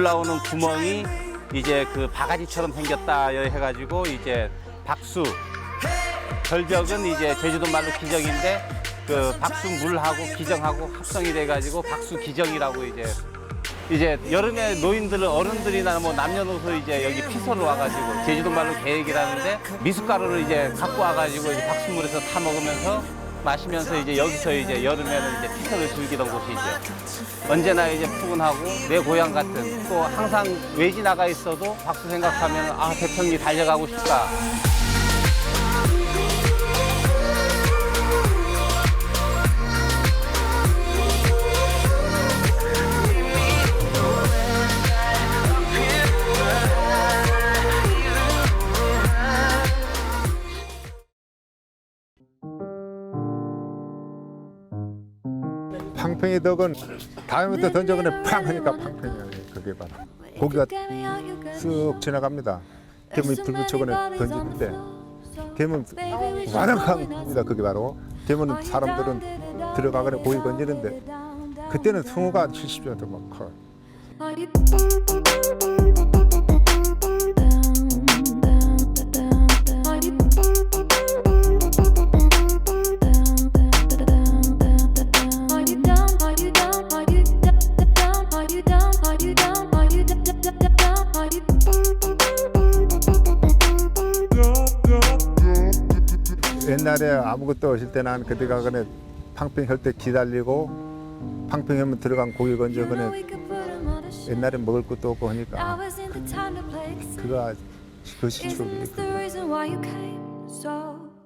나오는 구멍이 이제 그 바가지처럼 생겼다 해가지고 이제 박수. 절벽은 이제 제주도 말로 기정인데 그 박수 물하고 기정하고 합성이 돼가지고 박수 기정이라고 이제 여름에 노인들 어른들이나 뭐 남녀노소 이제 여기 피서를 와가지고 제주도 말로 계획이라는데 미숫가루를 이제 갖고 와가지고 이제 박수물에서 타 먹으면서 마시면서 이제 여기서 이제 여름에는 이제 피서를 즐기던 곳이죠. 언제나 이제 푸근하고 내 고향 같은 또 항상 외지 나가 있어도 박수 생각하면 아 대평리 달려가고 싶다. 팡팽이 덕은 다음부터 던져보내 팡 하니까 팡팽이야. 그게 바로 고기가 쓱 지나갑니다. 대문이 불 붙여보내 던지는데 대문 와랑합니다. 그게 바로 대문은 사람들은 들어가거나 고기 건지는데 그때는 성우가 70년 막 커. 옛날에 아무것도 없을 때는 그때 가거나 팡팽 할 때 기다리고 팡팽 하면 들어간 고기 건져거나 옛날에 먹을 것도 없고 하니까 그가 그것이 추억이에요.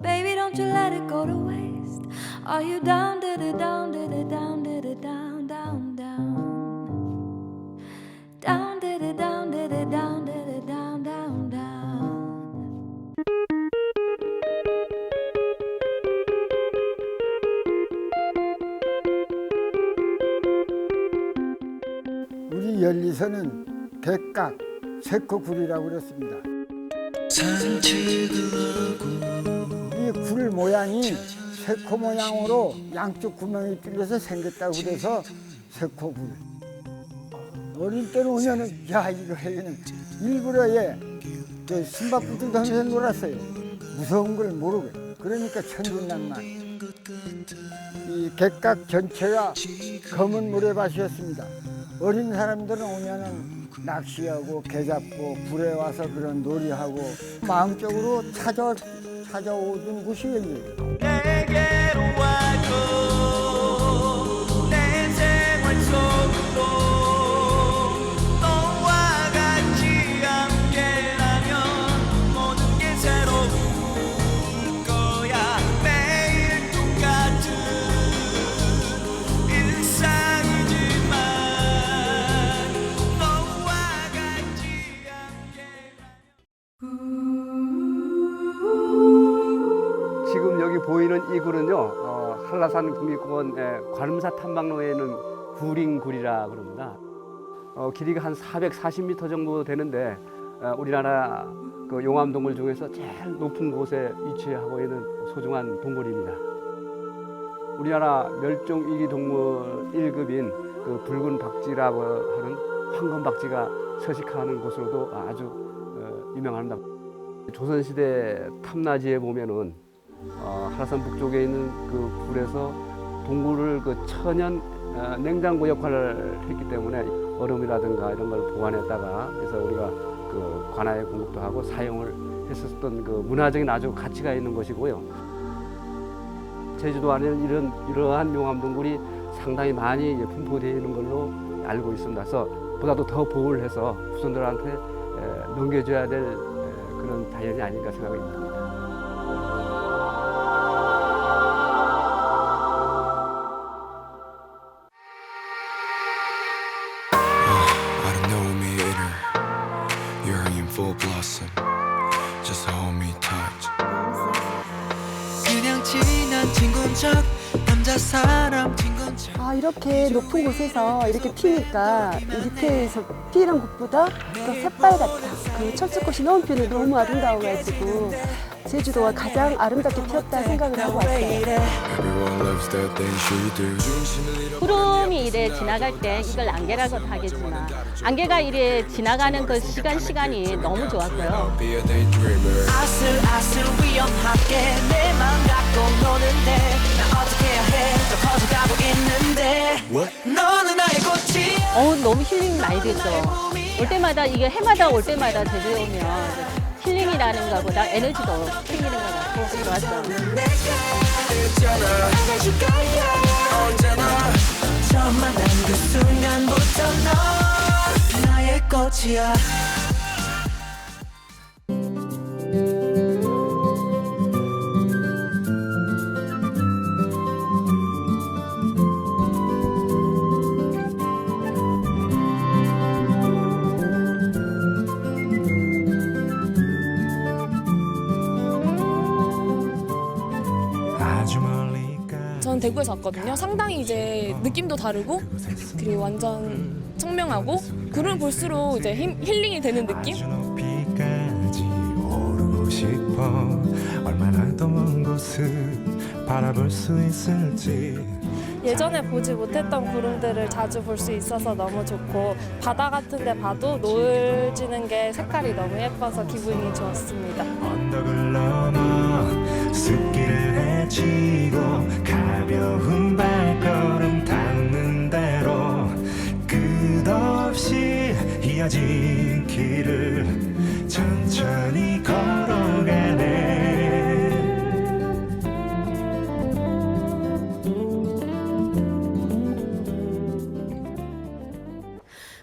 Baby, don't you let it go to waste. Are you down, did it down, did it down, did it down, down, down? Down, did it down, did it down, did it down, down, down? 우리 열리서는 객각, 세코굴이라고 그랬습니다. 이 굴 모양이 세코 모양으로 양쪽 구멍이 뚫려서 생겼다고 그래서 세코굴. 어릴 때는 오면은 야 이거 해는 일부러 숨바꼭질 하면서 놀았어요. 무서운 걸 모르고. 그러니까 천진난만. 이 객각 전체가 검은 모래밭이었습니다. 어린 사람들은 오면은 낚시하고 개 잡고 굴에 와서 그런 놀이하고 마음적으로 찾아오던 곳이 여기예요. 내게로 와줘 내 생활 속으로 너와 같이 함께라면 모든 게 새로울 거야. 매일 똑같은 일상이지만 너와 같이 지금 여기 보이는 이 굴은요, 한라산 국립공원 관음사 탐방로에 있는 구링굴이라 그럽니다. 길이가 한 440m 정도 되는데 우리나라 그 용암동굴 중에서 제일 높은 곳에 위치하고 있는 소중한 동굴입니다. 우리나라 멸종위기 동물 1급인 그 붉은 박쥐라고 하는 황금 박쥐가 서식하는 곳으로도 아주 유명합니다. 조선시대 탐나지에 보면은 한라산 북쪽에 있는 그 굴에서 동굴을 그 천연 냉장고 역할을 했기 때문에 얼음이라든가 이런 걸 보관했다가 그래서 우리가 그 관아에 공급도 하고 사용을 했었던 그 문화적인 아주 가치가 있는 것이고요. 제주도 안에는 이러한 용암동굴이 상당히 많이 분포되어 있는 걸로 알고 있습니다. 그래서 보다도 더 보호를 해서 후손들한테 넘겨줘야 될 그런 자연이 아닌가 생각이 듭니다. I don't know me inner. You're in full blossom. Just hold me tight. 그냥 친한 친구인 척 남자 사람 친구인 척. 아, 이렇게 높은 곳에서 이렇게 피니까 밑에서 피는 곳보다 더 새빨갛다. 그 철쭉꽃이 너무 피는 너무 아름다워가지고 제주도가 가장 아름답게 피었다 생각을 하고 왔어요. Everyone moves that then she do. 구름이 이래 지나갈 때 이걸 안개라고도 하겠지만 안개가 이래 지나가는 그 시간이 너무 좋았고요. Be a daydreamer. 아슬아슬 위험하게 내 맘 갖고 노는데 나 어떻게 해야 해 더 커져가고 있는데 너는 나의 꽃이 너무 힐링 많이 됐죠. 올 때마다 이게 해마다 올 때마다 제주에 오면 힐링이라는 것보다 에너지도 생기는 것 같고 좋았어요. 안아줄 거야 언제나 처음 만난 그 순간부터 너 나의 꽃이야. 전 대구에서 왔거든요. 상당히 이제 느낌도 다르고 그리고 완전 청명하고 구름을 볼수록 이제 힐링이 되는 느낌? 높이까지 오르고 싶어 얼마나 더 먼 곳을 바라볼 수 있을지 예전에 보지 못했던 구름들을 자주 볼 수 있어서 너무 좋고 바다 같은 데 봐도 노을 지는 게 색깔이 너무 예뻐서 기분이 좋았습니다. 언덕을 넘어 숲길을 헤치고 가벼운 발걸음 닿는 대로 끝없이 이어진 길을 천천히 걸어가네.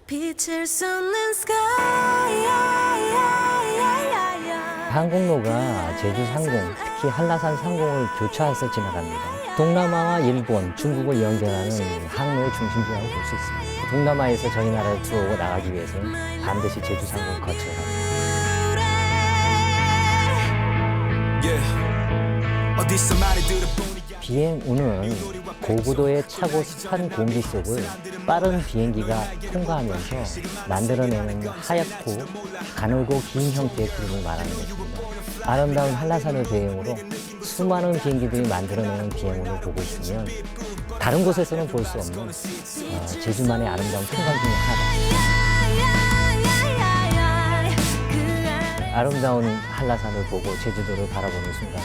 빛을 쏟는 sky. 항공로가 제주 상공, 특히 한라산 상공을 교차해서 지나갑니다. 동남아와 일본, 중국을 연결하는 항로의 중심지라고 볼 수 있습니다. 동남아에서 저희 나라를 들어오고 나가기 위해서는 반드시 제주 상공을 거쳐야 합니다. 비행우는 고고도의 차고 습한 공기 속을 빠른 비행기가 통과하면서 만들어내는 하얗고 가늘고 긴 형태의 구름을 말하는 것입니다. 아름다운 한라산의 배경으로 수많은 비행기들이 만들어내는 비행운을 보고 있으면 다른 곳에서는 볼 수 없는 제주만의 아름다운 풍광 중에 하나. 아름다운 한라산을 보고 제주도를 바라보는 순간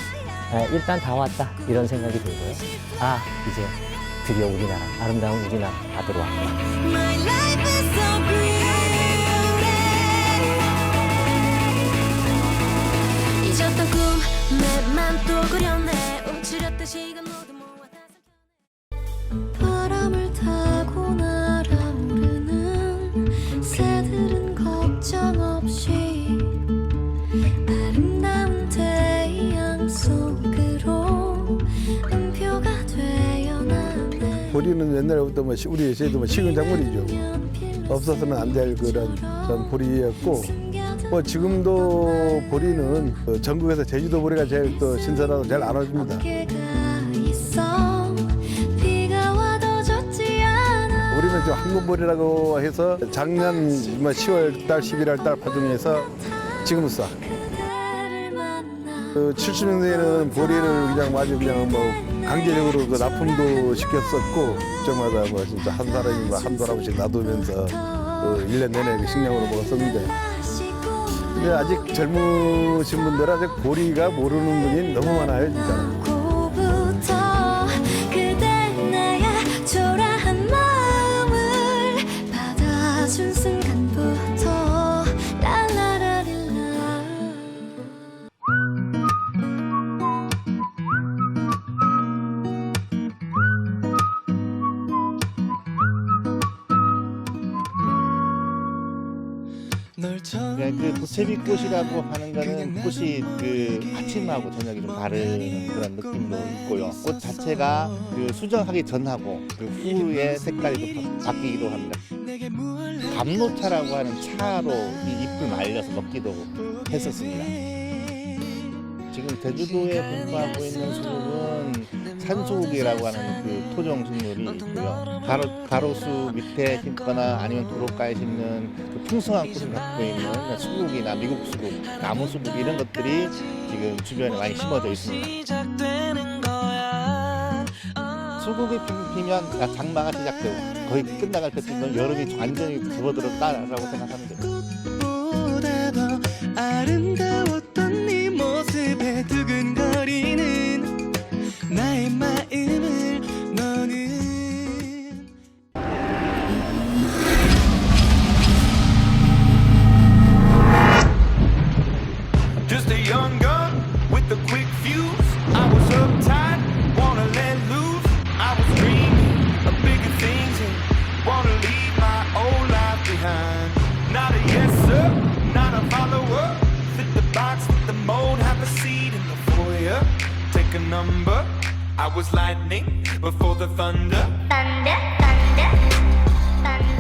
일단 다 왔다 이런 생각이 들고요. 이제 드디어 우리나라, 아름다운 우리나라 다 들어왔구나. 잊었던 꿈, 내 맘 또 그렸네. 움츠렸던 시간 모두 모아 바람을 타고 날아오르는 새들은 걱정 없이 아름다운 태양 속으로 음표가 되어나네. 보리는 옛날부터 우리 제도 식은 작물이죠. 없어서는 안 될 그런 보리였고, 지금도 보리는 전국에서 제주도 보리가 제일 또 신선하고 제일 알아줍니다. 우리는 좀 황금보리라고 해서 작년 10월 달, 11월 달 파종해서 지금 써. 70년대에는 보리를 그냥 강제적으로 납품도 시켰었고, 국정마다 진짜 한 사람이 한 도라고씩 놔두면서 1년 내내 식량으로 먹었었는데, 근데 아직 젊으신 분들은 아직 보리가 모르는 분이 너무 많아요, 진짜. 그 도채비꽃이라고 하는 거는 꽃이 그 아침하고 저녁이 좀 다른 그런 느낌도 있고요. 꽃 자체가 그 수정하기 전하고 그 후에 색깔이 좀 바뀌기도 합니다. 감로차라고 하는 차로 이 잎을 말려서 먹기도 했었습니다. 지금 제주도에 분포하고 있는 수국은 산수국이라고 하는 그 토종 식물이 있고요. 가로수 밑에 심거나 아니면 도로가에 심는 그 풍성한 꽃을 갖고 있는 수국이나 미국 수국, 나무 수국 이런 것들이 지금 주변에 많이 심어져 있습니다. 수국이 피면 장마가 시작되고 거의 끝나갈 때쯤은 여름이 완전히 접어들었다라고 생각하면 돼요. 보다 더 아름다웠던 네 모습에 두근거리는 나의 마음을 너는 Just a young gun with a quick fuse. I was uptight, wanna let loose. I was dreaming of bigger things and wanna leave my old life behind. Not a yes sir, not a follower. Fit the box, fit the mold, have a seat in the foyer. Take a number. I was lightning before the thunder.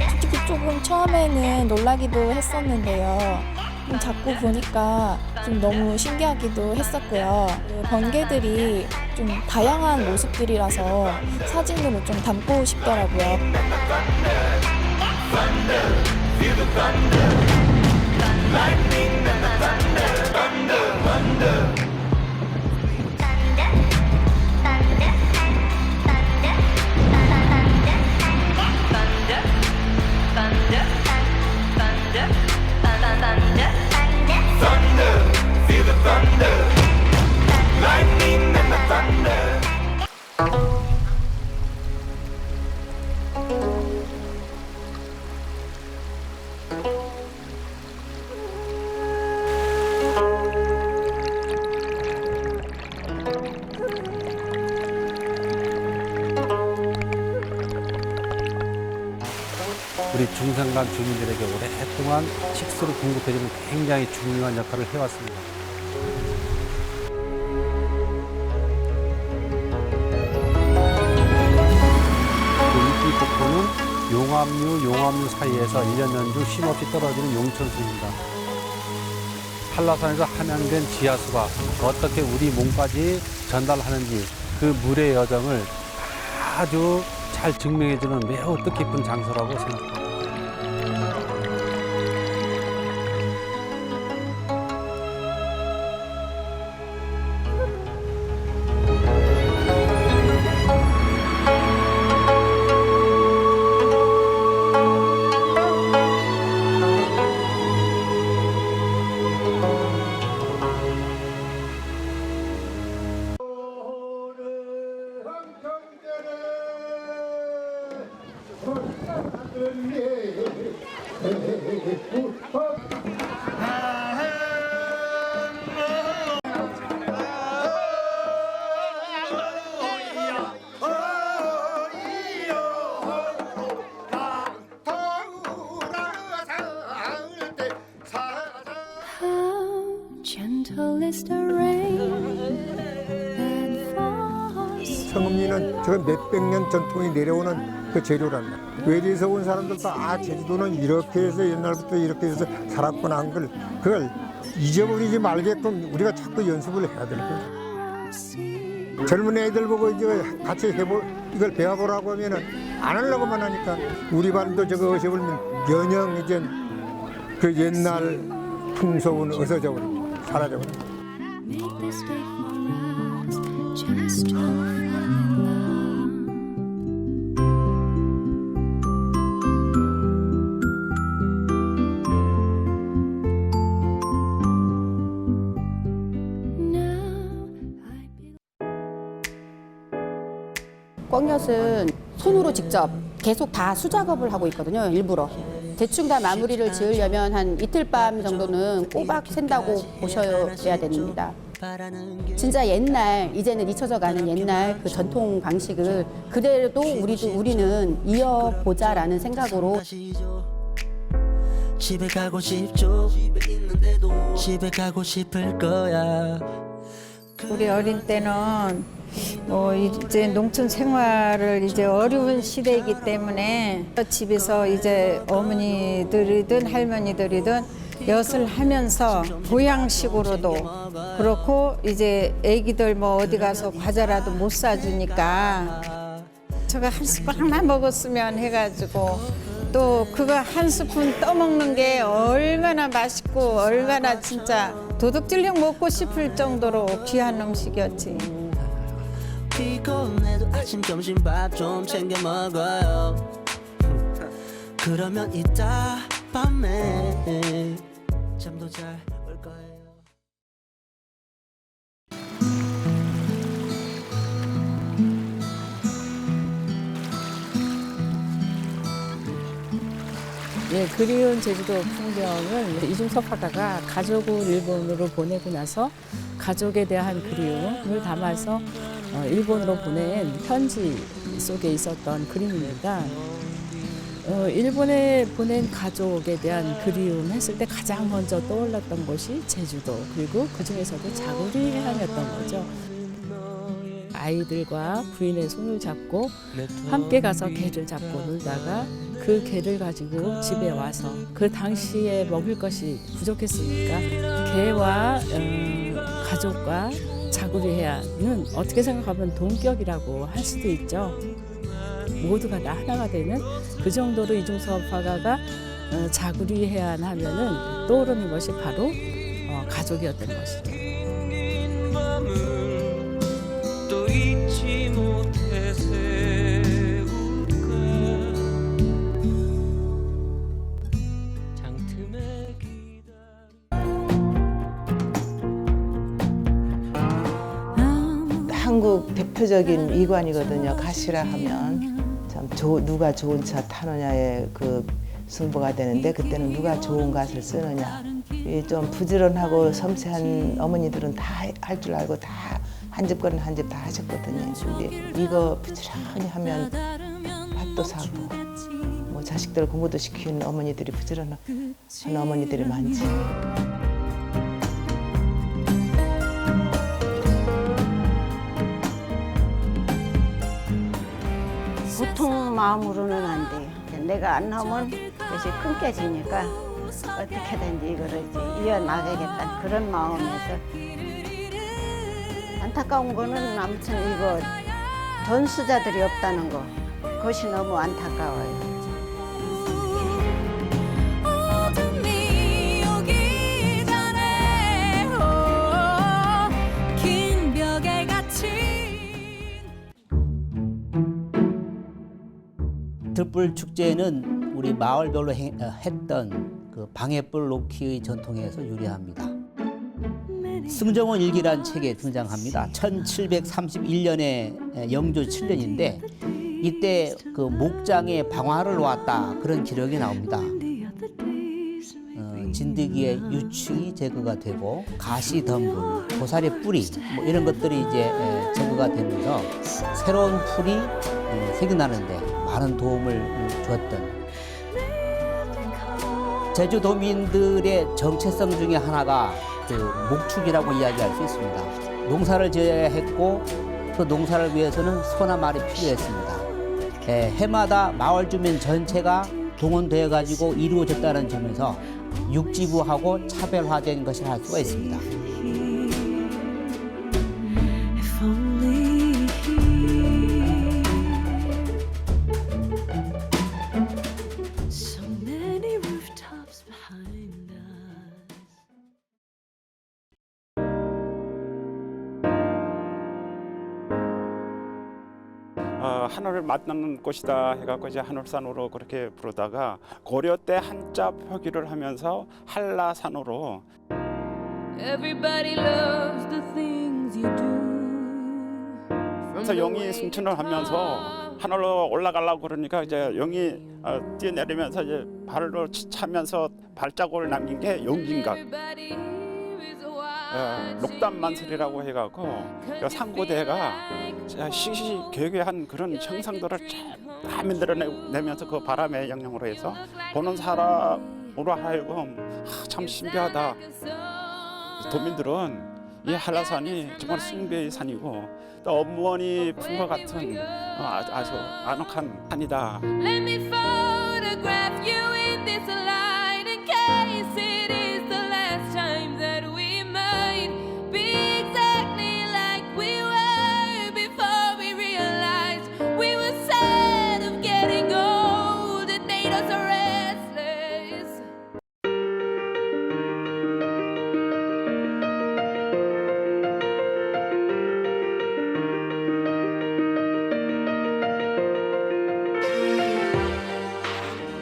솔직히 조금 처음에는 놀라기도 했었는데요. 자꾸 보니까 좀 너무 신기하기도 했었고요. 번개들이 좀 다양한 모습들이라서 사진으로 좀 담고 싶더라고요. 우리 중산간 주민들에게 오랫동안 식수를 공급해주는 굉장히 중요한 역할을 해왔습니다. 이끼폭포는 용암류 사이에서 1년 연중 쉼없이 떨어지는 용천수입니다. 한라산에서 함양된 지하수가 어떻게 우리 몸까지 전달하는지 그 물의 여정을 아주 잘 증명해주는 매우 뜻깊은 장소라고 생각합니다. Gentle is the rain that falls. 성읍리는 저 몇백 년 전통이 내려오는 그 재료란다. 외지에서 온 사람들도 제주도는 이렇게 해서 옛날부터 이렇게 해서 살았구나 한 걸 그걸 잊어버리지 말게끔 우리가 자꾸 연습을 해야 되는 거야. 젊은 애들 보고 이제 같이 이걸 배워보라고 하면은 안 하려고만 하니까 우리 반도 저거 어셔보면 연영 이제 그 옛날 풍속은 어서져 버리고 사라져 버리고. Make this day for us, just to fall in love. 꽝엿은 손으로 직접 계속 다 수작업을 하고 있거든요. 일부러. 대충 다 마무리를 지으려면 한 이틀 밤 정도는 꼬박 샌다고 보셔야 됩니다. 진짜 옛날, 이제는 잊혀져가는 옛날 그 전통 방식을 그대로 우리는 이어보자라는 생각으로. 집에 가고 싶죠. 집에 가고 싶을 거야. 우리 어린 때는 이제 농촌 생활을 이제 어려운 시대이기 때문에 집에서 이제 어머니들이든 할머니들이든 엿을 하면서 보양식으로도 그렇고 이제 애기들 어디 가서 과자라도 못 사주니까 저거 한 스푼만 먹었으면 해가지고 또 그거 한 스푼 떠먹는 게 얼마나 맛있고 얼마나 진짜 도둑질령 먹고 싶을 정도로 귀한 음식이었지. 피곤해도 아침 점심밥 좀 챙겨 먹어요. 그러면 이따 밤에 잠도 잘 올 거예요. 예, 그리운 제주도 풍경을 이중섭 화가가 가족을 일본으로 보내고 나서 가족에 대한 그리움을 담아서 일본으로 보낸 편지 속에 있었던 그림입니다. 일본에 보낸 가족에 대한 그리움 했을 때 가장 먼저 떠올랐던 곳이 제주도, 그리고 그 중에서도 자구리 해안이었던 거죠. 아이들과 부인의 손을 잡고 함께 가서 개를 잡고 놀다가 그 개를 가지고 집에 와서 그 당시에 먹을 것이 부족했으니까 개와 가족과 자구리 해안은 어떻게 생각하면 동격이라고 할 수도 있죠. 모두가 다 하나가 되는 그 정도로 이중섭 화가가 자구리 해안 하면은 떠오르는 것이 바로 가족이었던 것이죠. 또 잊지 못해 세울까 장틈에 한국 대표적인 이관이거든요. 가시라 하면 참 누가 좋은 차 타느냐에 그 승부가 되는데, 그때는 누가 좋은 갓을 쓰느냐. 좀 부지런하고 섬세한 어머니들은 다 할 줄 알고 다 한 집 거는 한 집 다 하셨거든요. 근데 이거 부지런히 하면 밭도 사고 뭐 자식들 공부도 시키는 어머니들이 부지런한 어머니들이 많지. 보통 마음으로는 안 돼요. 내가 안 하면 그것이 끊겨지니까 어떻게든지 이거를 이어나가겠다 그런 마음에서. 안타까운 거는 아무튼 이거 전수자들이 없다는 거, 그것이 너무 안타까워요. 어둠이 오기 전에 긴 벽에 갇힌 들불 축제는 우리 마을별로 했던 그 방해불 놓기의 전통에서 유래합니다. 승정원 일기란 책에 등장합니다. 1731년에 영조 7년인데 이때 그 목장에 방화를 놓았다 그런 기록이 나옵니다. 진드기의 유충이 제거가 되고 가시 덤불, 고사리 뿌리 뭐 이런 것들이 이제 제거가 되면서 새로운 풀이 생겨나는데 많은 도움을 주었던 제주도민들의 정체성 중에 하나가 그 목축이라고 이야기할 수 있습니다. 농사를 지어야 했고 그 농사를 위해서는 소나 말이 필요했습니다. 해마다 마을 주민 전체가 동원되어 가지고 이루어졌다는 점에서 육지부하고 차별화된 것을 알 수가 있습니다. 하늘을 만나는 곳이다 해갖고 이제 하늘산으로 그렇게 부르다가 고려 때 한자 표기를 하면서 한라산으로. Everybody loves the things you do. 그래서 영이 승천을 하면서 하늘로 올라가려고 그러니까 이제 영이 뛰어내리면서 이제 발로 차면서 발자국을 남긴 게 용진각. 녹담만설이라고 해갖고 상고대가 시시교교한 그런 형상들을 다 만들어내면서 그 바람의 영향으로 해서 보는 사람으로 하여금 참 신비하다. 도민들은 이 한라산이 정말 숭배의 산이고 또 어머니 품과 같은 아주 아늑한 산이다. Let me photograph you in this light in case it is the last time that we might be exactly like we were before we realized we were sad of getting old. It made us restless.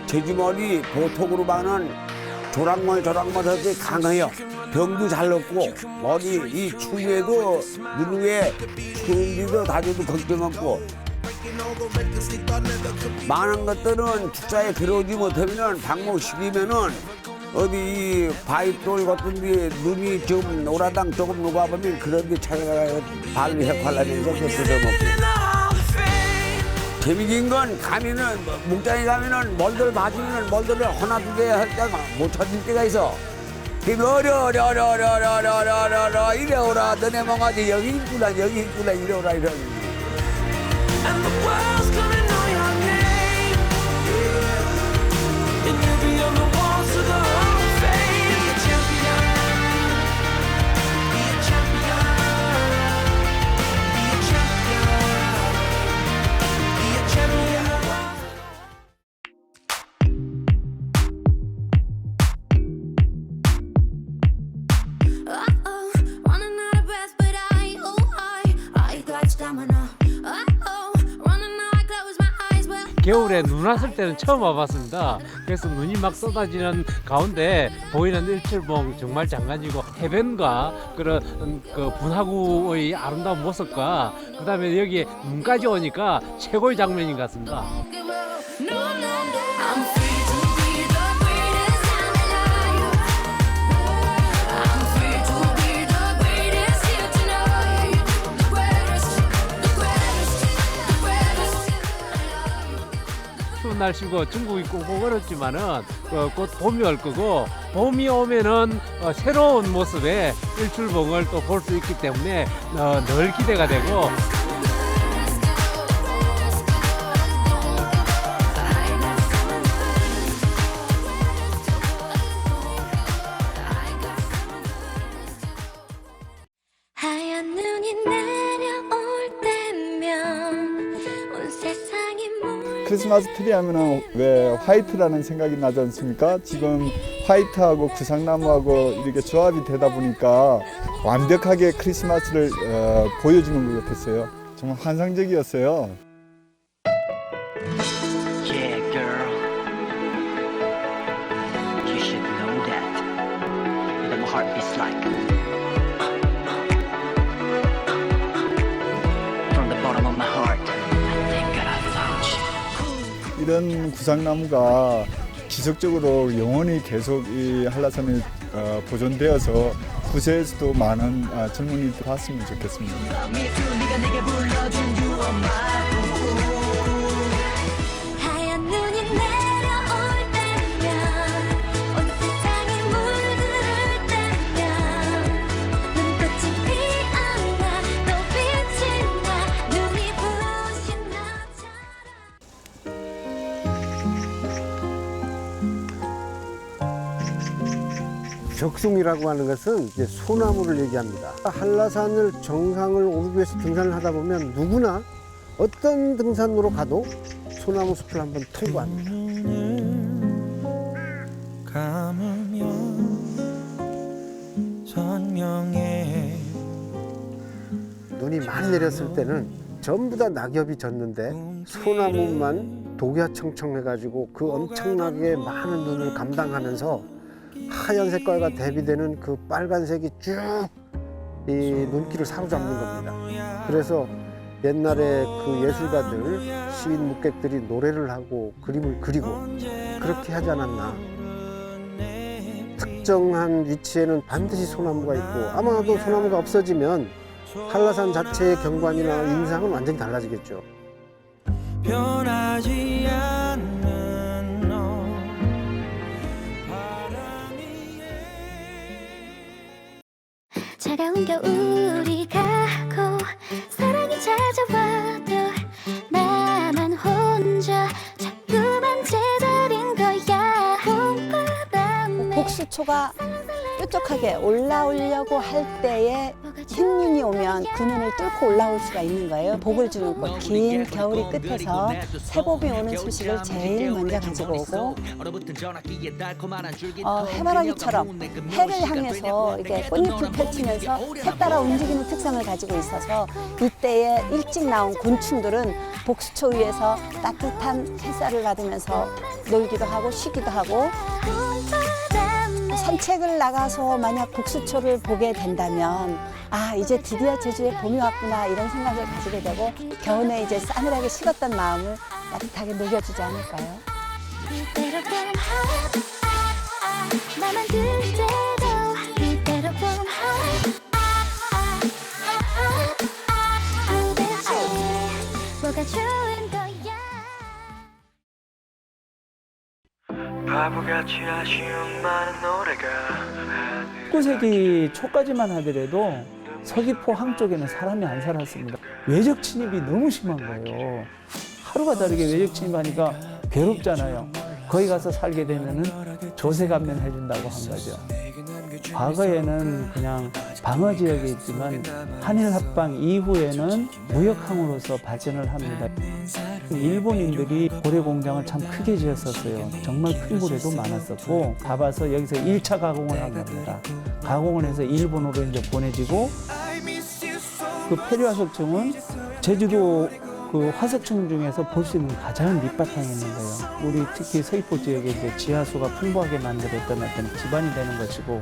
제주머리 보톡으로 많은 조랑머리 강해요. 병도 잘 넣고 머리 이 추위에도 눈 위에 추운데도 다져도 걱정 없고 많은 것들은 축사에 들어오지 못하면은 방목식이면은 어디 바위돌 같은 데 눈이 좀 노라당 조금 녹아보면 그런 데 찾아가서 발로 해팔라면서 그 뜯어먹고 재미진 건 가면은 목장에 가면은 멀들 맞으면은 멀들을 하나 두 개 할 때가 못 찾을 때가 있어. 어려려 이래오라 너네 멍아지 여기 있구나 이래오라 이래. 겨울에 눈 왔을 때는 처음 와봤습니다. 그래서 눈이 막 쏟아지는 가운데 보이는 일출봉 정말 장관이고 해변과 그런 그 분화구의 아름다운 모습과 그다음에 여기 눈까지 오니까 최고의 장면인 것 같습니다. 추운 날씨고 중국이 꽁꽁 얼었지만은 곧 봄이 올 거고 봄이 오면은 새로운 모습의 일출봉을 또 볼 수 있기 때문에 늘 기대가 되고. 하얀 눈이 내려올 때면 온 세상이 크리스마스 트리 하면은 왜 화이트라는 생각이 나지 않습니까? 지금 화이트하고 구상나무하고 이렇게 조합이 되다 보니까 완벽하게 크리스마스를 보여주는 것 같았어요. 정말 환상적이었어요. Yeah, girl. You should know that. My heart beats like. From the bottom of my heart, I think that I found you. 이런 구상나무가 지속적으로 영원히 계속 이 한라산에 보존되어서 구세에서도 많은 젊은이들 봤으면 좋겠습니다. 하얀 눈이 내려올 때면 온 세상이 물들 때면 눈꽃이 피어나 또 빛이 나 눈이 부신 적송이라고 하는 것은 이제 소나무를 얘기합니다. 한라산을 정상을 오르기 위해서 등산을 하다 보면 누구나 어떤 등산로로 가도 소나무 숲을 한번 통과합니다. 눈이 많이 내렸을 때는 전부 다 낙엽이 졌는데 소나무만 독야청청해가지고 그 엄청나게 많은 눈을 감당하면서 하얀 색깔과 대비되는 그 빨간색이 쭉 이 눈길을 사로잡는 겁니다. 그래서 옛날에 그 예술가들, 시인 묵객들이 노래를 하고 그림을 그리고 그렇게 하지 않았나. 특정한 위치에는 반드시 소나무가 있고 아마도 소나무가 없어지면 한라산 자체의 경관이나 인상은 완전히 달라지겠죠. 변하지 않는 너. 차가운 겨울이 가고 사랑이 찾아와도 나만 혼자 자꾸만 제자린 거야. 봄바람에 복시초가 뾰족하게 올라오려고 할 때의 생눈이 오면 그 눈을 뚫고 올라올 수가 있는 거예요. 복을 주는 꽃. 긴 겨울이 끝에서 새봄이 오는 소식을 제일 먼저 가지고 오고 해바라기처럼 해를 향해서 이렇게 꽃잎을 펼치면서 해 따라 움직이는 특성을 가지고 있어서 이때에 일찍 나온 곤충들은 복수초 위에서 따뜻한 햇살을 받으면서 놀기도 하고 쉬기도 하고 산책을 나가서 만약 복수초를 보게 된다면 아 이제 드디어 제주에 봄이 왔구나 이런 생각을 가지게 되고 겨우내 이제 싸늘하게 식었던 마음을 따뜻하게 녹여주지 않을까요? 나만 들을 때도 이대로 도대체 뭐가 좋은 거야 바보같이 아쉬운 많은 노래가 19세기 초까지만 하더라도 서귀포 항 쪽에는 사람이 안 살았습니다. 외적 침입이 너무 심한 거예요. 하루가 다르게 외적 침입하니까 괴롭잖아요. 거기 가서 살게 되면은 조세 감면 해준다고 한 거죠. 과거에는 그냥 방어 지역에 있지만 한일 합방 이후에는 무역항으로서 발전을 합니다. 일본인들이 고래 공장을 참 크게 지었었어요. 정말 큰 고래도 많았었고 가봐서 여기서 1차 가공을 한 겁니다. 가공을 해서 일본으로 이제 보내지고 그 페리화석청은 제주도 그 화석청 중에서 볼 수 있는 가장 밑바탕에 있는 거예요. 우리 특히 서귀포 지역에 이제 지하수가 풍부하게 만들었던 어떤 기반이 되는 것이고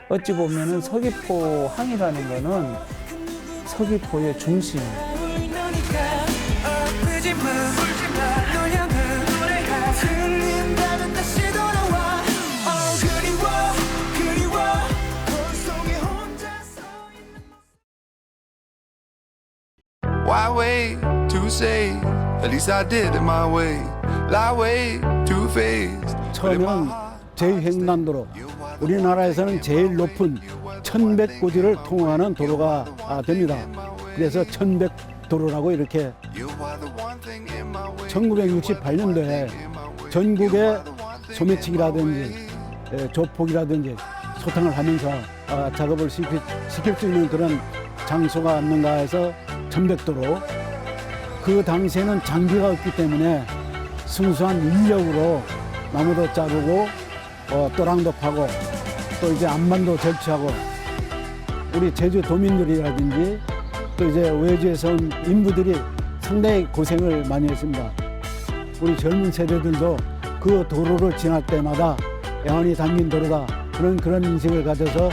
어찌 보면은 서귀포 항이라는 거는 서귀포의 중심. Why wait to say? At least I did it my way. Lie way too fast. 처음에는 제2횡단도로 우리나라에서는 제일 높은 1100고지를 통하는 도로가 됩니다. 그래서 1100도로라고 이렇게 1968년도에 전국의 소매치기라든지 조폭이라든지 소탕을 하면서 작업을 시킬 수 있는 그런 장소가 없는가 해서 1100도로 그 당시에는 장비가 없기 때문에 순수한 인력으로 나무도 자르고 또랑도 파고 또 이제 암반도 절취하고 우리 제주 도민들이라든지 또 이제 외주에서 온 인부들이 상당히 고생을 많이 했습니다. 우리 젊은 세대들도 그 도로를 지날 때마다 영원히 담긴 도로다 그런 인식을 가져서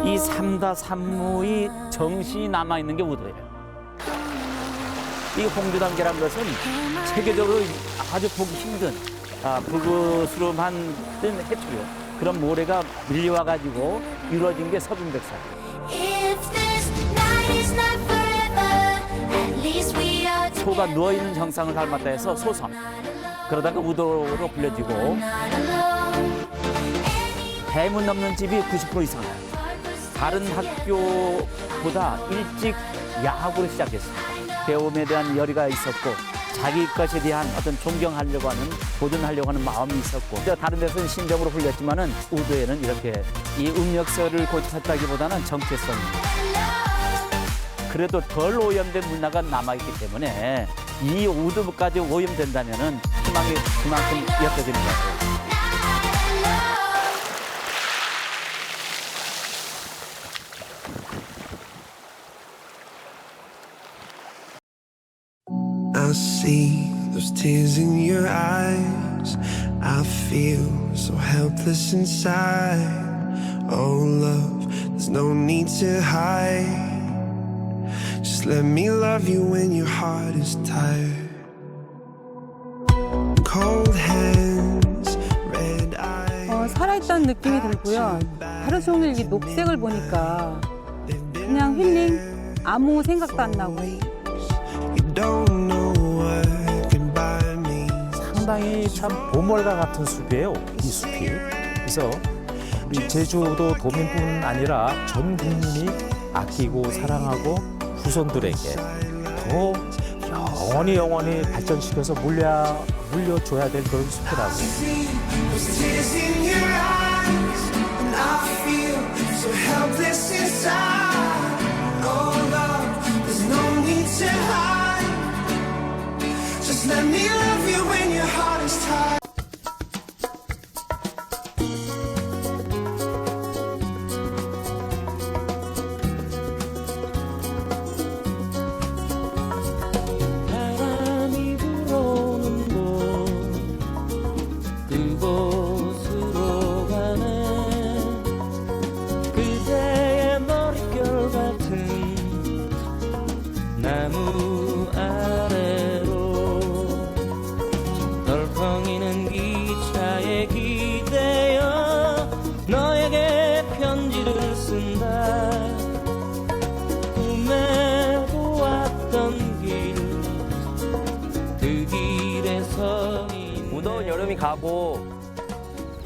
이 삼다삼무의 정신이 남아있는 게 우도예요. 이 홍주단계란 것은 세계적으로 아주 보기 힘든 불그스름한 해초요. 그런 모래가 밀려와가지고 이루어진 게 서빙백산. 소가 누워있는 형상을 닮았다 해서 소섬. 그러다가 우도로 불려지고 대문 넘는 집이 90% 이상. 다른 학교보다 일찍 야학으로 시작했습니다. 배움에 대한 열의가 있었고 자기 것에 대한 어떤 존경하려고 하는 도전하려고 하는 마음이 있었고 다른 데서는 신점으로 불렸지만은 우도에는 이렇게 이 음력설을 고집했다기보다는 정체성입니다. 그래도 덜 오염된 문화가 남아있기 때문에 이 우도까지 오염된다면은 희망이 그만큼 옅어지는 거예요. I see those tears in your eyes. I feel so helpless inside. Oh, love, there's no need to hide. Just let me love you when your heart is tired. Cold hands, red eyes. 살아있다는 느낌이 들고요. 하루 종일 이 녹색을 보니까 그냥 힐링, 아무 생각도 안 나고. 상당히 참 보물과 같은 숲이에요, 이 숲이. 그래서 우리 제주도 도민뿐 아니라 전 국민이 아끼고 사랑하고 후손들에게 더 영원히 발전시켜서 물려줘야 될 그런 숲이라고. Tears in your eyes, and I feel so helpless inside. Oh love, there's no need to hide. Just let me love you when your heart is tired. 바람이 불어오는 곳 그곳으로 가네 그대의 머릿결 같은 나무 아래로 덜컹이는 기차에 기대어 너에게 편지를 쓴다 꿈에 보았던 길 그 길에서 무더운 여름이 가고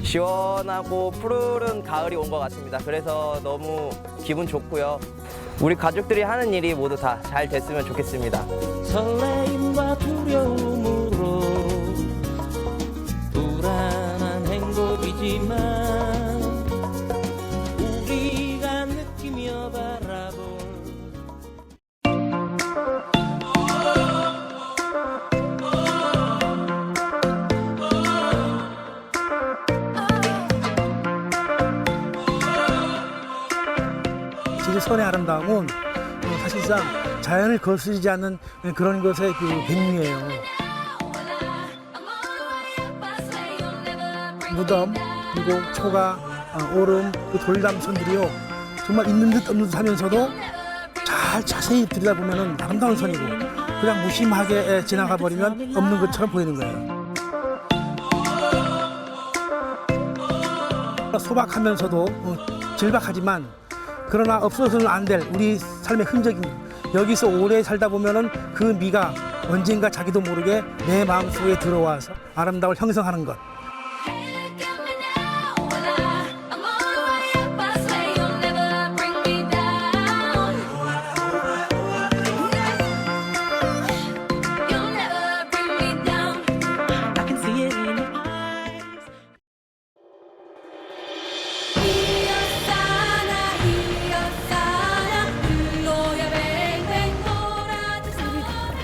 시원하고 푸르른 가을이 온 것 같습니다. 그래서 너무 기분 좋고요. 우리 가족들이 하는 일이 모두 다 잘 됐으면 좋겠습니다. 설레임과 두려움으로 불안한 행복이지만 우리가 느끼며 바라볼 제주선의 아름다움은 사실상 자연을 거스르지 않는 그런 것의 그 백미예요. 무덤, 그리고 초가, 오름, 그 돌담선들이요. 정말 있는 듯 없는 듯 하면서도 잘 자세히 들여다보면 아름다운 선이고 그냥 무심하게 지나가 버리면 없는 것처럼 보이는 거예요. 소박하면서도 질박하지만 그러나 없어서는 안 될 우리 삶의 흔적입니다. 여기서 오래 살다 보면은 그 미가 언젠가 자기도 모르게 내 마음속에 들어와서 아름다움을 형성하는 것.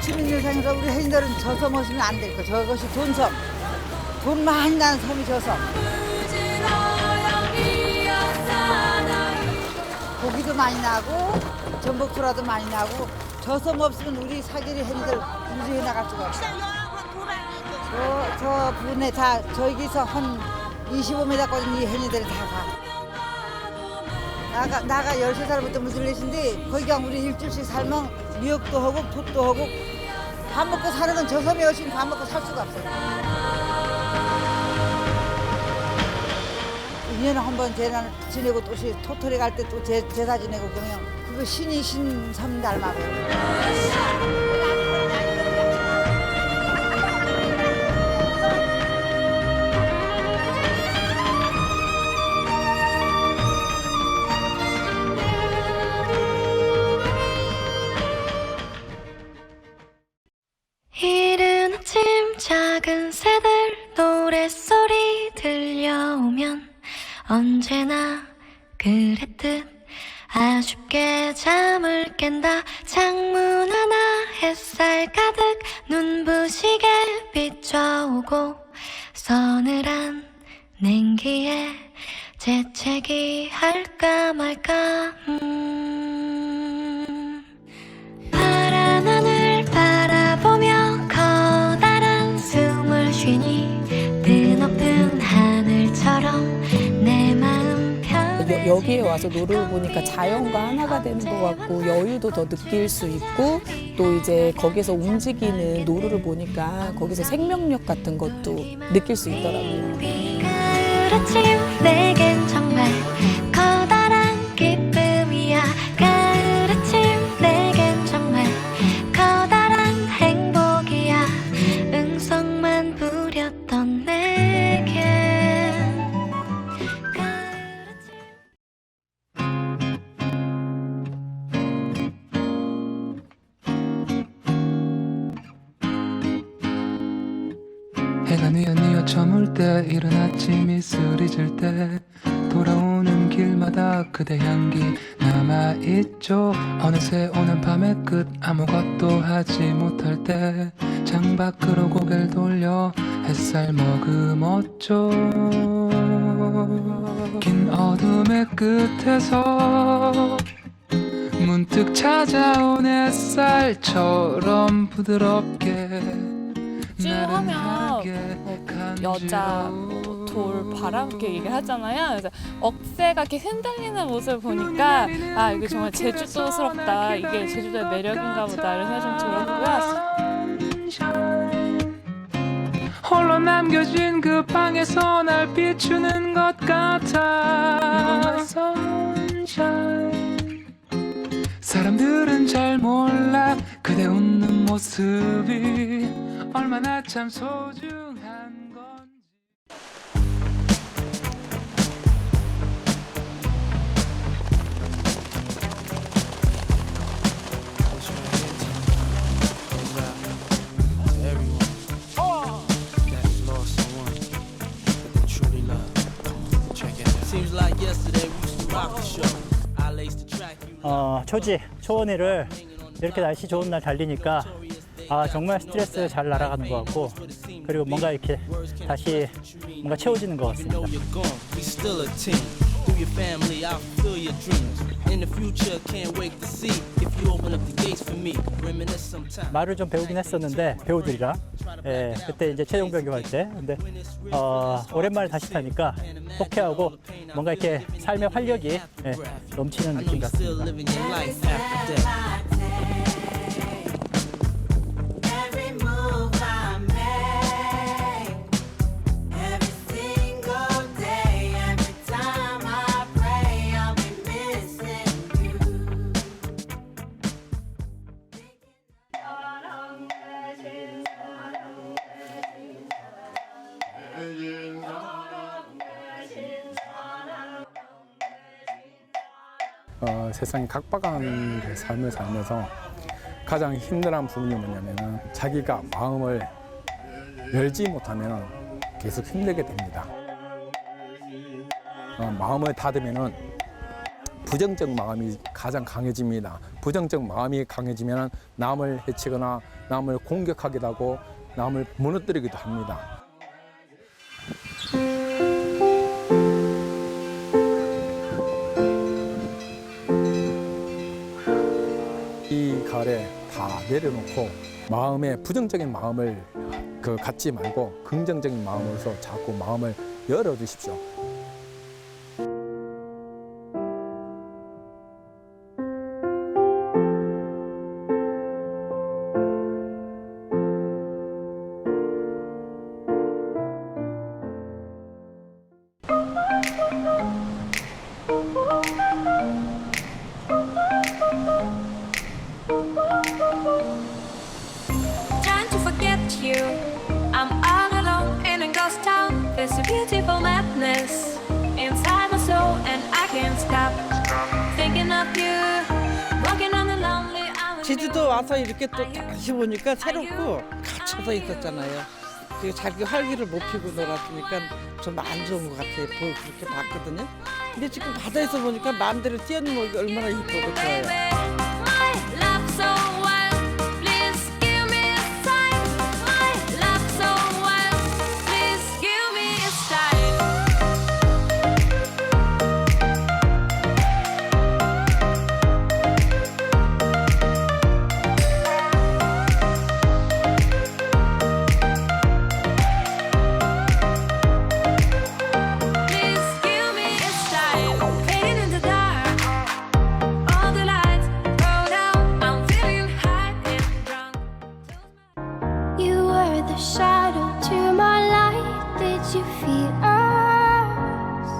시민일상에서 우리 해인들은 저섬 오시면 안 될 거. 저것이 돈섬. 돈 많이 나는 섬이 저섬. 고기도 많이 나고 전복소라도 많이 나고 저섬 없으면 우리 사계리 해인들 유지해 나갈 수가 없어. 저 분에 다 저기서 한 25m까지 이 해인들이 다 가. 나가 13살부터 무슨 일이신데 거기 그냥 우리 일주일씩 살면 미역도 하고 톳도 하고 밥 먹고 사는 건 저 섬에 오시면 밥 먹고 살 수가 없어요. 2년에 한 번 제날 지내고 또 토토리 갈 때 또 제사 지내고 그러면 그거 신이 신섬 닮아요. 이른 아침 작은 새들 노랫소리 들려오면 언제나 그랬듯 아쉽게 잠을 깬다. 창문 하나 햇살 가득 눈부시게 비춰오고 서늘한 냉기에 재채기 할까 말까. 파란 하늘 바라보며 커다란 숨을 쉬니 드높은 하늘처럼 내 마음 편해. 여기에 와서 노를 보니까 자연과 하나가 되는 것 같고 여유도 더 느낄 수 있고 또 이제 거기서 움직이는 노루를 보니까 거기서 생명력 같은 것도 느낄 수 있더라고요. 가을 아침 내겐 정말 커다란 기쁨이야. 가을 아침 내겐 정말 커다란 행복이야. 응성만 부렸던 내겐 내가 뉘어 저물 때 이른 아침 이슬이 질 때 돌아오는 길마다 그대 향기 남아있죠. 어느새 오는 밤의 끝 아무것도 하지 못할 때 창밖으로 고개를 돌려 햇살 머금었죠. 긴 어둠의 끝에서 문득 찾아온 햇살처럼 부드럽게 찌우하면 여자, 돌, 바람 이렇게 얘기하잖아요. 그래서 억새가 이렇게 흔들리는 모습을 보니까 아 이게 정말 제주도스럽다. 이게 제주도의 매력인가 보다 이런 생각이 좀 들었고요. 홀로 남겨진 그 방에서 날 비추는 것 같아. 사람들은 잘 몰라 그대 웃는 모습이 얼마나 참 소중한 건지. 초원이를 이렇게 날씨 좋은 날 달리니까 아 정말 스트레스 잘 날아가는 것 같고 그리고 뭔가 이렇게 다시 뭔가 채워지는 것 같습니다. 말을 좀 배우긴 했었는데 배우들이랑 그때 이제 체중 변경할 때 근데 오랜만에 다시 타니까 호쾌하고 뭔가 이렇게 삶의 활력이 넘치는 느낌 같습니다. 세상이 각박한 그 삶을 살면서 가장 힘든 부분이 뭐냐면 자기가 마음을 열지 못하면 계속 힘들게 됩니다. 마음을 닫으면 부정적 마음이 가장 강해집니다. 부정적 마음이 강해지면 남을 해치거나 남을 공격하기도 하고 남을 무너뜨리기도 합니다. 이 가을에 다 내려놓고 마음에 부정적인 마음을 갖지 말고 긍정적인 마음으로서 자꾸 마음을 열어주십시오. Trying to forget you, I'm all alone in a ghost town. There's a beautiful madness inside my soul, and I can't stop thinking of you. Walking on the lonely island. 제주도 와서 이렇게 또 다시 보니까 새롭고 갇혀서 있었잖아요. 그리고 자기 활기를 못 피고 놀았으니까 좀 안 좋은 것 같아요. 그렇게 봤거든요. 근데 지금 바다에서 보니까 마음대로 뛰어놀기 얼마나 이쁘고 좋아요. Shadow to my light, did you feel us?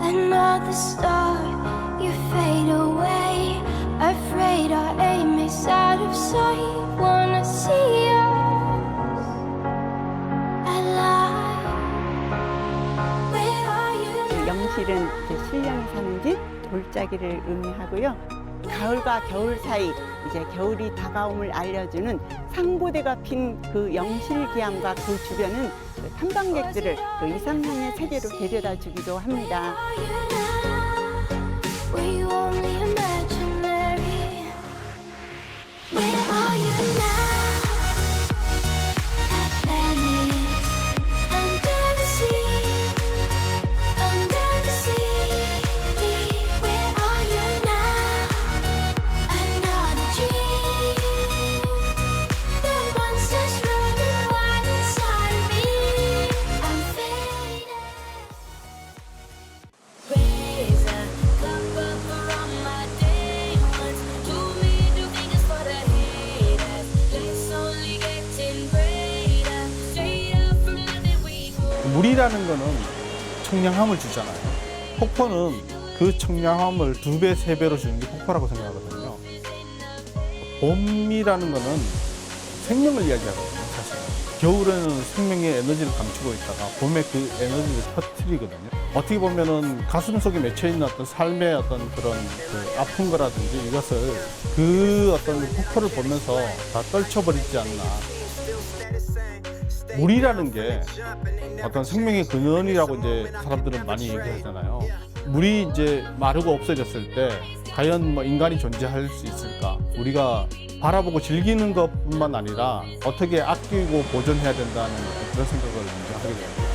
Another star, you fade away. Afraid our aim is out of sight. Wanna see us alive. Where are you? 영실은 신령이 사는 집, 돌짜기를 의미하고요. 가을과 겨울 사이 이제 겨울이 다가옴을 알려주는 상보대가 핀 그 영실기암과 그 주변은 그 탐방객들을 그 이상향의 세계로 데려다 주기도 합니다. We only imaginary. Where are you now? Atlantis, under the sea, under the sea. Where are you now? Another dream. The monsters running wild inside of me. I'm fading. Raise a cup up for all my day ones. Too many new things for the haters. Life's only getting greater. Straight up from nothing we go. 물이라는 거는 청량함을 주잖아요. 폭포는 그 청량함을 2배, 3배로 주는 게 폭포라고 생각하거든요. 봄이라는 거는 생명을 이야기하거든요, 사실. 겨울에는 생명의 에너지를 감추고 있다가 봄에 그 에너지를 터뜨리거든요. 어떻게 보면은 가슴 속에 맺혀있는 어떤 삶의 어떤 그런 그 아픈 거라든지 이것을 그 어떤 폭포를 보면서 다 떨쳐버리지 않나. 물이라는 게 어떤 생명의 근원이라고 이제 사람들은 많이 얘기하잖아요. 물이 이제 마르고 없어졌을 때 과연 뭐 인간이 존재할 수 있을까? 우리가 바라보고 즐기는 것뿐만 아니라 어떻게 아끼고 보존해야 된다는 그런 생각을 먼저 하게 됩니다.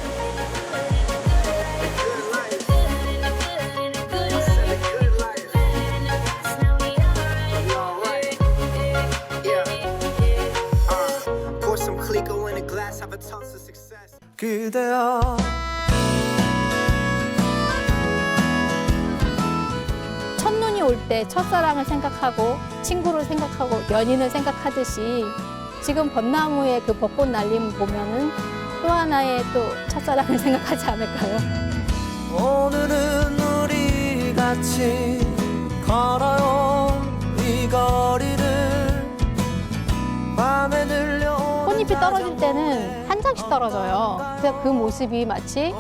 그대여 첫눈이 올 때 첫사랑을 생각하고 친구를 생각하고 연인을 생각하듯이 지금 벚나무에 그 벚꽃 날림 보면은 또 하나의 또 첫사랑을 생각하지 않을까요? 오늘은 우리 같이 걸어요 이 거리를 밤에 들려 꽃잎이 떨어질 때는 한 장씩 떨어져요. 그래서 그 모습이 마치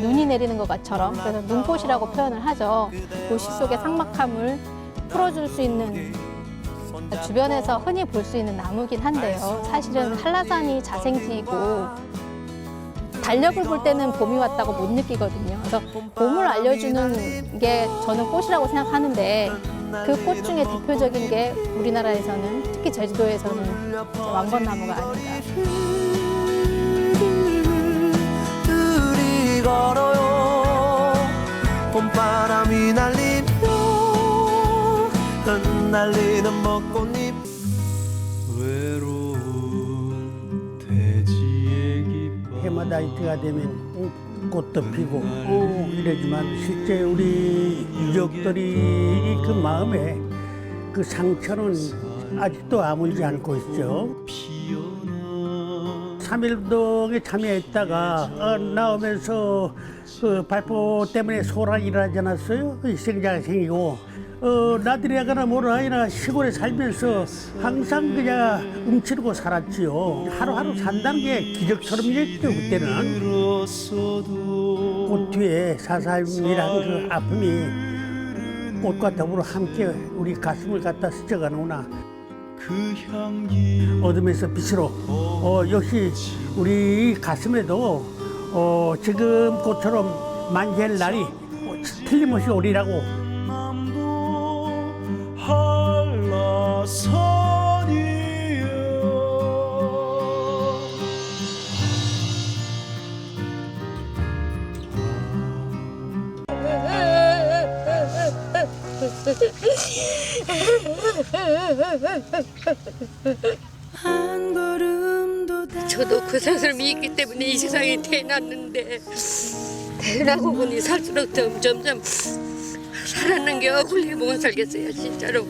눈이 내리는 것처럼 그래서 눈꽃이라고 표현을 하죠. 도시 속의 삭막함을 풀어줄 수 있는 주변에서 흔히 볼 수 있는 나무긴 한데요. 사실은 한라산이 자생지이고 달력을 볼 때는 봄이 왔다고 못 느끼거든요. 그래서 봄을 알려주는 게 저는 꽃이라고 생각하는데 그 꽃 중에 대표적인 게 우리나라에서는 특히 제주도에서는 왕건나무가 아닌가. 둘이 걸어요 봄바람이 날리며 흩날리는 벚꽃잎 외로운 대지의 깃발 해마다 이때가 되면 꽃도 피고 이러지만 실제 우리 유족들이 그 마음에 그 상처는 아직도 아물지 않고 있죠. 3.1운동에 참여했다가 나오면서 그 발포 때문에 소란이 일어나지 않았어요? 희생자가 생기고 나들이하거나 뭐라 하나 시골에 살면서 항상 그냥 움츠리고 살았지요. 하루하루 산다는 게 기적처럼이었죠. 그때는 꽃 뒤에 사사임이란 그 아픔이 꽃과 더불어 함께 우리 가슴을 갖다 스쳐가는구나. 어둠에서 빛으로 역시 우리 가슴에도 지금 꽃처럼 만개할 날이 틀림없이 오리라고. 저도 그 사람이 있기 때문에 이 세상에 태어났는데 태어나고 보니 살수록 점점 살았는 게 억울해 못 살겠어요 진짜로.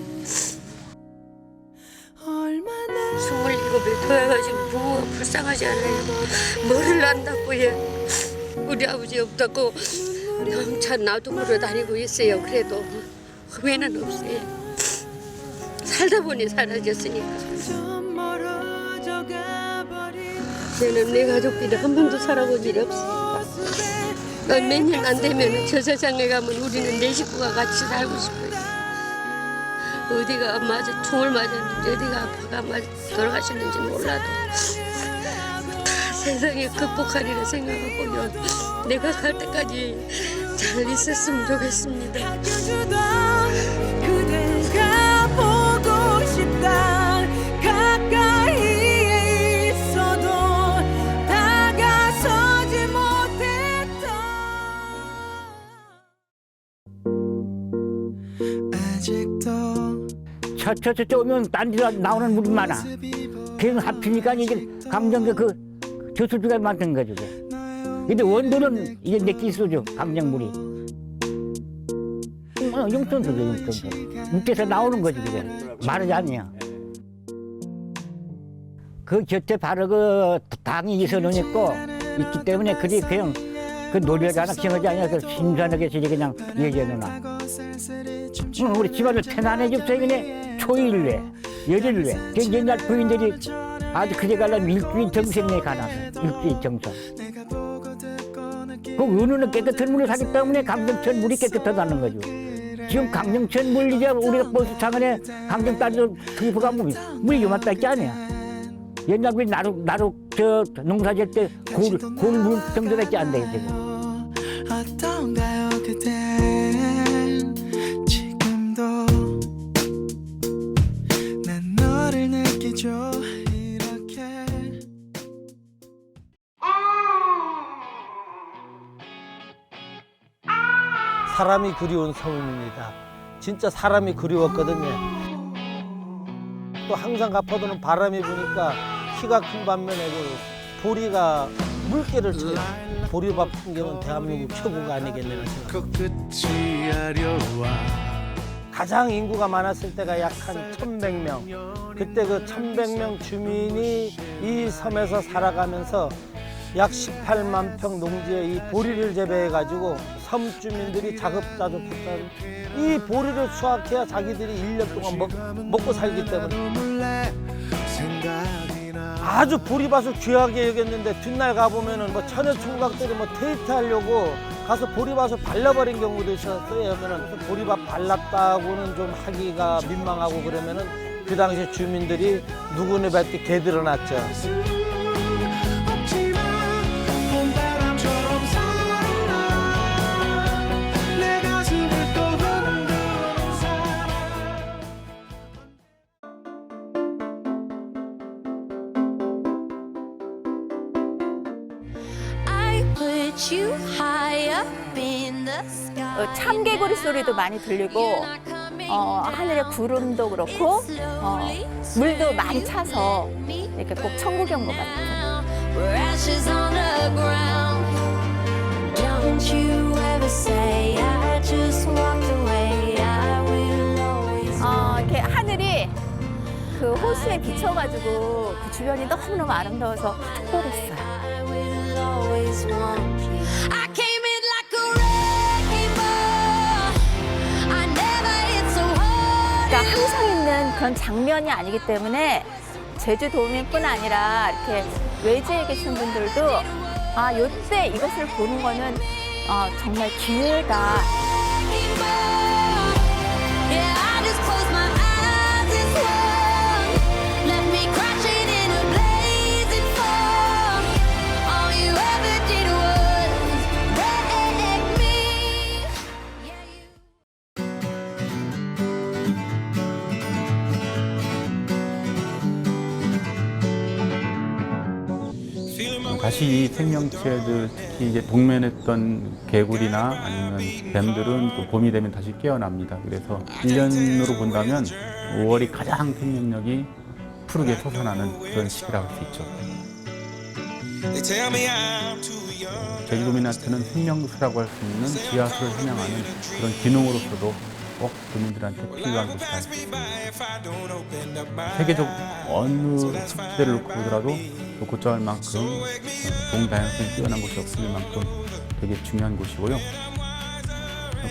27에 돌아가시고 부모가 불쌍하지 않아요. 뭐를 안다고 해. 우리 아버지 없다고 영차 놔두고 다니고 있어요. 그래도 후회는 없어요. 살다 보니 사라졌으니까. 저는 내 가족들이 한 번도 살아본 일이 없으니까 몇 년 안 되면 저 세상에 가면 우리는 내 식구가 같이 살고 싶어요. 어디가 맞아 총을 맞았는지 어디가 아파가 돌아가셨는지 몰라도 다 세상에 극복하리라 생각하고요. 내가 갈 때까지 잘 있었으면 좋겠습니다. 그대가 보고 싶다. 가까이에 있어도 다가서지 못했던 저쪽 오면 딴 데 나오는 물이 많아. 그냥 합치니까 이게 강정계 그 저수지가 만든 거죠. 근데 원도는 이게 내끼 소죠, 강정물이. 용돈도 용돈도. 밑에서 나오는 거지, 그게. 마르지 않냐. 그 곁에 바로 그 당이 이선원 있고 있기 때문에 그리 그냥 그 노래가 지어지 아니라 그 신선하게 그냥 얘기해놓나. 우리 집안을 편안해 줬어요. 그냥 초일외, 열일외. 옛날 부인들이 아주 그래 가려면 일주일 정성에 가나서 일주일 정성. 그 은우는 깨끗한 물을 사기 때문에 강정천 물이 깨끗하다는 거죠. 지금 강정천 물 이제 우리가 버스 창안에 강정 따로 투입가 물이 요만밖에 안 해요. 옛날 우리 나루 저 농사 지을 때 골물 정도밖에 안 돼요 지금. 어떤가요 그댄 지금도 난 너를 느끼죠 이렇게. 사람이 그리운 섬입니다. 진짜 사람이 그리웠거든요. 또 항상 가파도는 바람이 부니까 키가 큰 반면에 그 보리가 물개를 쳐요. 보리밥 풍경은 대한민국 최고가 아니겠냐는 생각. 가장 인구가 많았을 때가 약 한 1,100명. 그때 그 1,100명 주민이 이 섬에서 살아가면서 약 18만 평 농지에 이 보리를 재배해가지고 섬 주민들이 자급자족했던 이 보리를 수확해야 자기들이 1년 동안 먹고 살기 때문에 아주 보리밭을 귀하게 여겼는데 뒷날 가보면은 뭐 처녀 총각들이 뭐 데이트하려고 가서 보리밭을 발라버린 경우도 있었어요. 그러면은 보리밭 발랐다고는 좀 하기가 민망하고 그러면은 그 당시 주민들이 누구네 밭에 개 들어놨죠. 참개구리 소리도 많이 들리고 하늘의 구름도 그렇고 물도 많이 차서 이렇게 꼭 천국에 온 것 같아요. 이렇게 하늘이 그 호수에 비쳐가지고 그 주변이 너무너무 아름다워서 특별했어요. 그러니까 항상 있는 그런 장면이 아니기 때문에 제주도민뿐 아니라 이렇게 외지에 계신 분들도 요때 이것을 보는 거는 정말 기회다. 다시 이 생명체들, 특히 이제 동면했던 개구리나 아니면 뱀들은 또 봄이 되면 다시 깨어납니다. 그래서 1년으로 본다면 5월이 가장 생명력이 푸르게 솟아나는 그런 시기라고 할 수 있죠. 제주도민한테는 생명수라고 할 수 있는 지하수를 사냥하는 그런 기능으로서도 꼭 도민들한테 필요한 곳이다 할 수 있습니다. 세계적 어느 습지대를 놓고 보더라도 또 곧잘 만큼 동다양성이 뛰어난 곳이 없을 만큼 되게 중요한 곳이고요.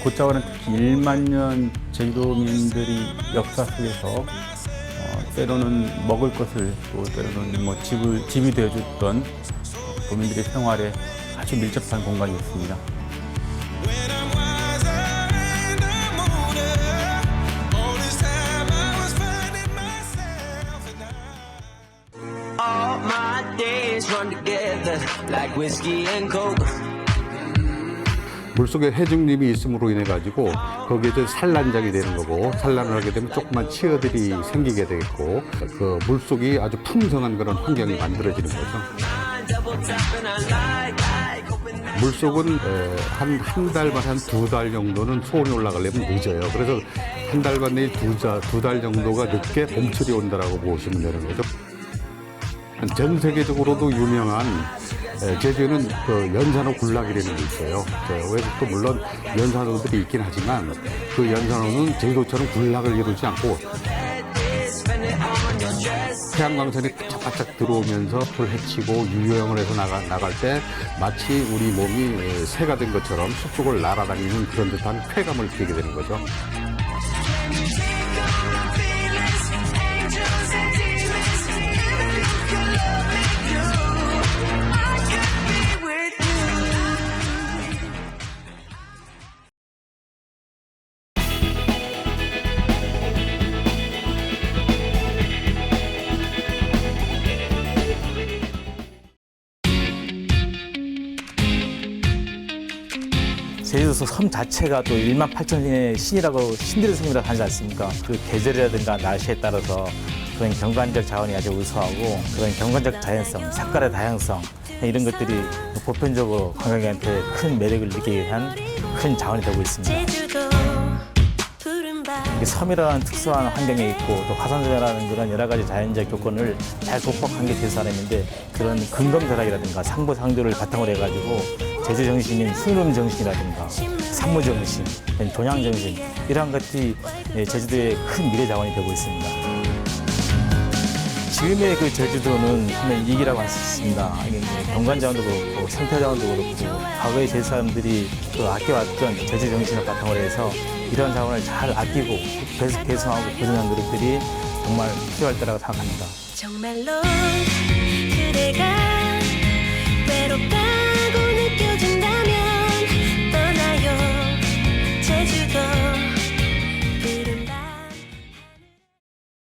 곶자왈은 특히 1만 년 제주도민들이 역사 속에서 때로는 먹을 것을 또 때로는 뭐 집이 되어줬던 도민들의 생활에 아주 밀접한 공간이었습니다. our days run together like whiskey and coke. 물속에 해중림이 있음으로 인해 가지고 거기에 이제 산란장이 되는 거고, 산란을 하게 되면 조그만 치어들이 생기게 되겠고, 그 물속이 아주 풍성한 그런 환경이 만들어지는 거죠. 물속은 한 달 반, 한 2달 정도는 수온이 올라가려면 늦어요. 그래서 한 달 반 내지 2달 정도가 늦게 봄철이 온다라고 보시면 되는 거죠. 전 세계적으로도 유명한 제주는 그 연산호 군락이라는 게 있어요. 외국도 물론 연산호들이 있긴 하지만 그 연산호는 제주도처럼 군락을 이루지 않고 태양광선이 바짝바짝 들어오면서 불 헤치고 유효형을 해서 나갈 때 마치 우리 몸이 새가 된 것처럼 숲속을 날아다니는 그런 듯한 쾌감을 느끼게 되는 거죠. 제주도 섬 자체가 또 1만 8천의 신이라고 신들의 섬이라고 하지 않습니까? 그 계절이라든가 날씨에 따라서 그런 경관적 자원이 아주 우수하고 그런 경관적 자연성, 색깔의 다양성 이런 것들이 보편적으로 관광객한테 큰 매력을 느끼게 한 큰 자원이 되고 있습니다. 섬이라는 특수한 환경에 있고 또 화산재라는 그런 여러 가지 자연적 조건을 잘 극복한 게 제주 사람인데 그런 근검절약이라든가 상보상조를 바탕으로 해가지고 제주 정신인 순음 정신이라든가 산무 정신, 돈양 정신 이러한 것들이 제주도의 큰 미래 자원이 되고 있습니다. 지금의 그 제주도는 하면 이기라고 할 수 있습니다. 경관 자원도 그렇고 생태 자원도 그렇고 과거의 제주 사람들이 그 아껴왔던 제주 정신을 바탕으로 해서 이런 자원을 잘 아끼고 배송하고 보존한 그릇들이 정말 필요할 때라고 생각합니다. 정말로 그대가 외롭다고 느껴져